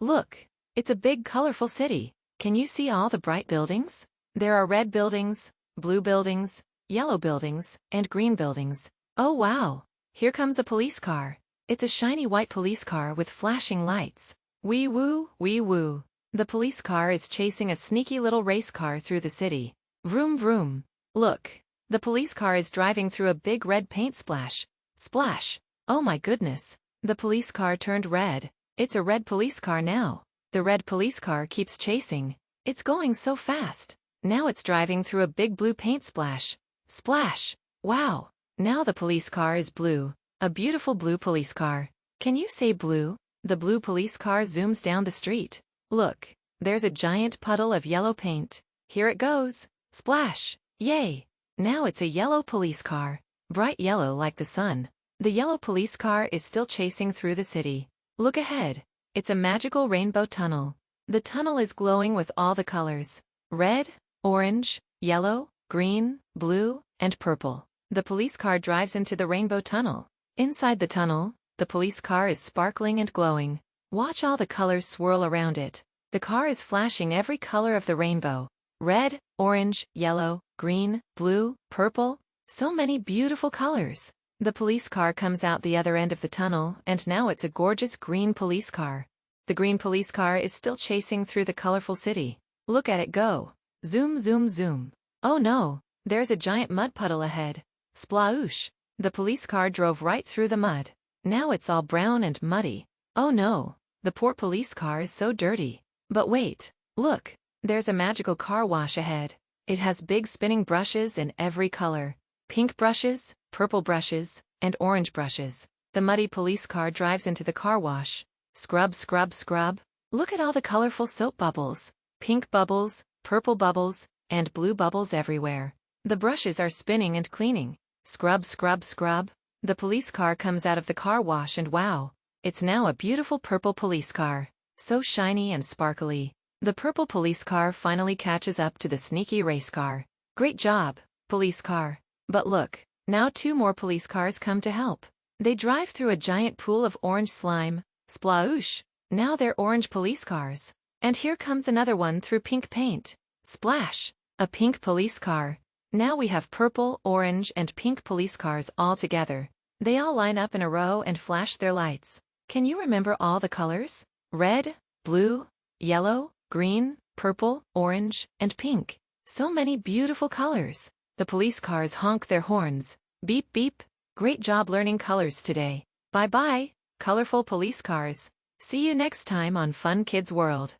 Look, it's a big colorful city. Can you see all the bright buildings? There are red buildings, blue buildings, yellow buildings, and green buildings. Oh wow! Here comes a police car. It's a shiny white police car with flashing lights. Wee woo, wee woo. The police car is chasing a sneaky little race car through the city. Vroom vroom. Look, the police car is driving through a big red paint splash. Splash! Oh my goodness. The police car turned red. It's a red police car now. The red police car keeps chasing. It's going so fast. Now it's driving through a big blue paint splash. Splash! Wow! Now the police car is blue. A beautiful blue police car. Can you say blue? The blue police car zooms down the street. Look, there's a giant puddle of yellow paint. Here it goes. Splash! Yay! Now it's a yellow police car. Bright yellow like the sun. The yellow police car is still chasing through the city. Look ahead. It's a magical rainbow tunnel. The tunnel is glowing with all the colors. Red, orange, yellow, green, blue, and purple. The police car drives into the rainbow tunnel. Inside the tunnel, the police car is sparkling and glowing. Watch all the colors swirl around it. The car is flashing every color of the rainbow. Red, orange, yellow, green, blue, purple. So many beautiful colors. The police car comes out the other end of the tunnel, and now it's a gorgeous green police car. The green police car is still chasing through the colorful city. Look at it go. Zoom zoom zoom. Oh no, there's a giant mud puddle ahead. Sploosh. The police car drove right through the mud. Now it's all brown and muddy. Oh no, the poor police car is so dirty. But wait, look, there's a magical car wash ahead. It has big spinning brushes in every color. Pink brushes, purple brushes, and orange brushes. The muddy police car drives into the car wash. Scrub scrub scrub. Look at all the colorful soap bubbles. Pink bubbles, purple bubbles, and blue bubbles everywhere. The brushes are spinning and cleaning. Scrub scrub scrub. The police car comes out of the car wash and wow, it's now a beautiful purple police car. So shiny and sparkly. The purple police car finally catches up to the sneaky race car. Great job, police car. But look, now two more police cars come to help. They drive through a giant pool of orange slime. Sploosh! Now they're orange police cars. And here comes another one through pink paint. Splash! A pink police car. Now we have purple, orange, and pink police cars all together. They all line up in a row and flash their lights. Can you remember all the colors? Red, blue, yellow, green, purple, orange, and pink. So many beautiful colors. The police cars honk their horns. Beep beep. Great job learning colors today. Bye bye, colorful police cars. See you next time on Fun Kids World.